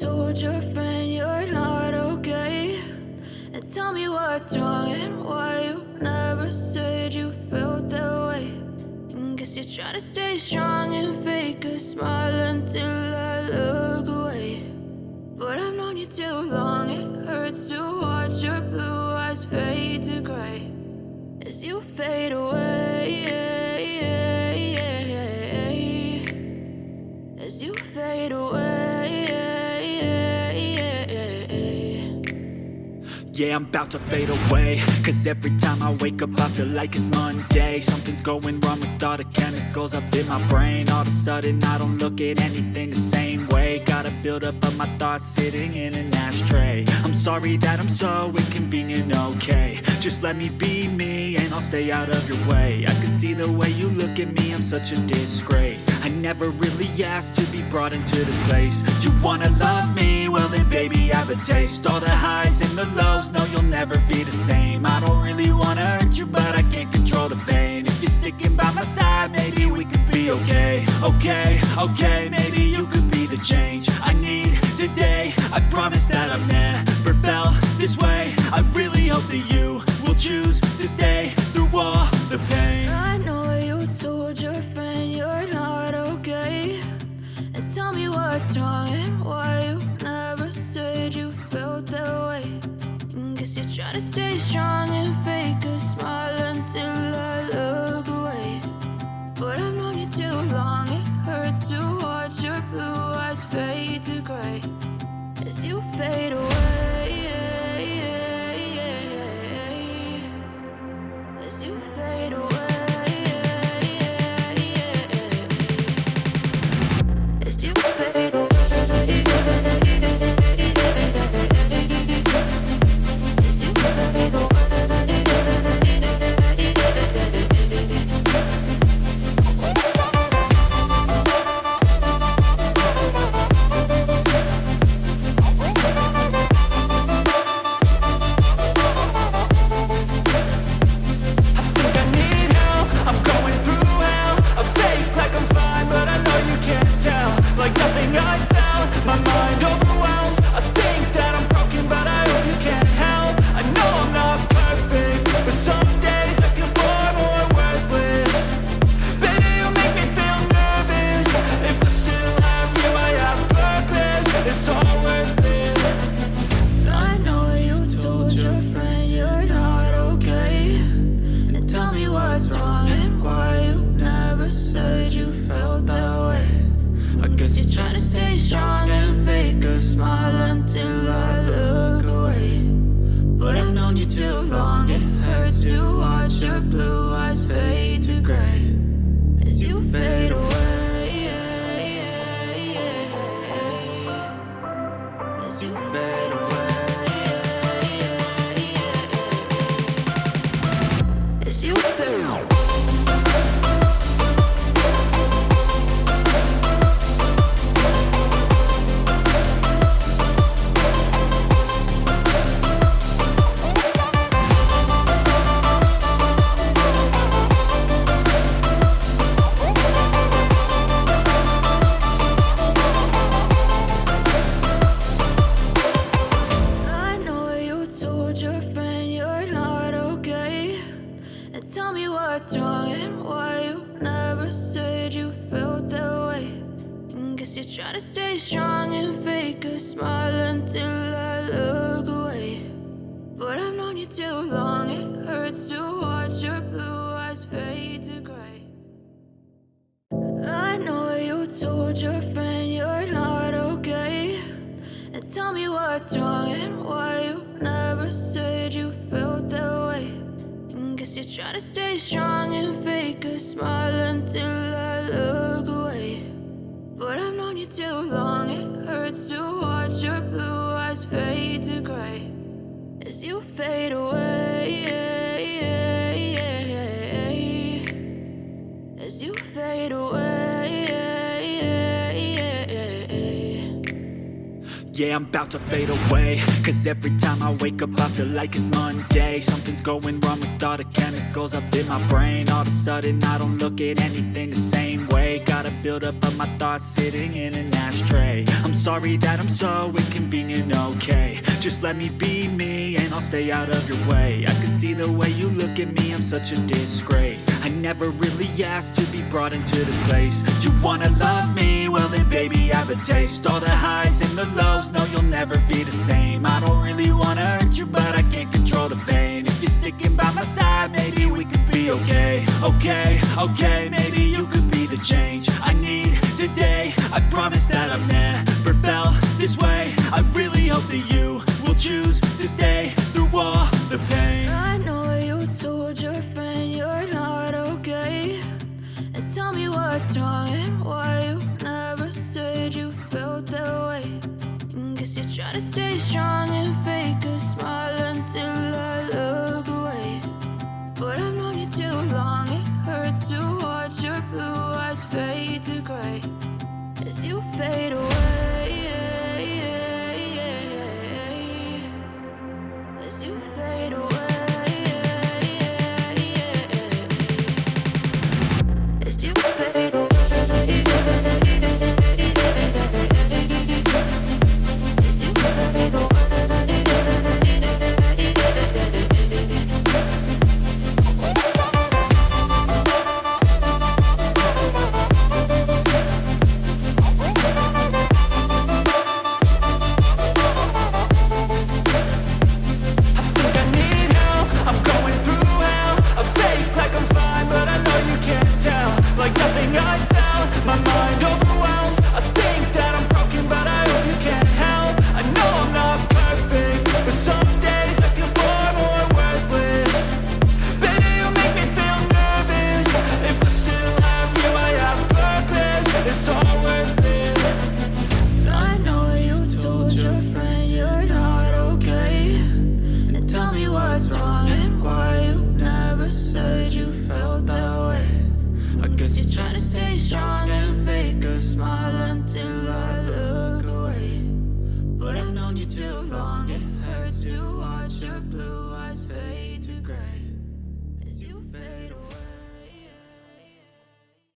told your friend you're not okay? And tell me what's wrong and why you never said you felt that way. And guess you're trying to stay strong and fake a smile until I look away. But I've known you too long, it hurts to watch your blue eyes fade to gray as you fade away, as you fade away. Yeah, I'm about to fade away, cause every time I wake up I feel like it's Monday. Something's going wrong with all the chemicals up in my brain. All of a sudden I don't look at anything the same way. Gotta build up of my thoughts sitting in an ashtray. I'm sorry that I'm so inconvenient, okay? Just let me be me and I'll stay out of your way. I can see the way you look at me, I'm such a disgrace. I never really asked to be brought into this place. You wanna love me? Well then baby, have a taste. All the highs and the lows, no, you'll never be the same. I don't really wanna hurt you, but I can't control the pain. If you're sticking by my side, maybe we could be okay. Okay, maybe you could be the change I need today. I promise that I've never felt this way. I really hope that you will choose to stay through all the pain. I know you told your friend you're not okay. And tell me what's wrong and why you never said you felt that way. Guess you're trying to stay strong and fake a smile until I look away. But I've known you too long, it hurts to watch your blue eyes fade to gray as you fade away, as you fade away, as you fade away. Try to stay strong and fake a smile until I look away. But I've known you too long, it hurts to watch your blue eyes fade to gray as you fade away, as you fade away. Yeah, I'm about to fade away, cause every time I wake up I feel like it's Monday. Something's going wrong with all the chemicals up in my brain. All of a sudden I don't look at anything the same way. Gotta build up of my thoughts sitting in an ashtray. I'm sorry sorry that I'm so inconvenient, okay. Just let me be me and I'll stay out of your way. I can see the way you look at me, I'm such a disgrace. I never really asked to be brought into this place. You wanna love me? Well then baby, have a taste. All the highs and the lows, no you'll never be the same. I don't really wanna hurt you, but I can't control the pain. If you're sticking by my side, maybe we could be okay. Okay, okay, maybe you could be the change I need today. I promise that I've never felt this way. I really hope that you will choose to stay through all the pain. I know you told your friend you're not okay, and tell me what's wrong and why you never said you felt that way. Guess you're trying to stay strong and fake a smile until I look away. But I've known you too long, it hurts to watch your blue eyes fade to gray as you fade away. As you fade away. As you fade away. You too long, it hurts to watch your blue eyes fade to gray.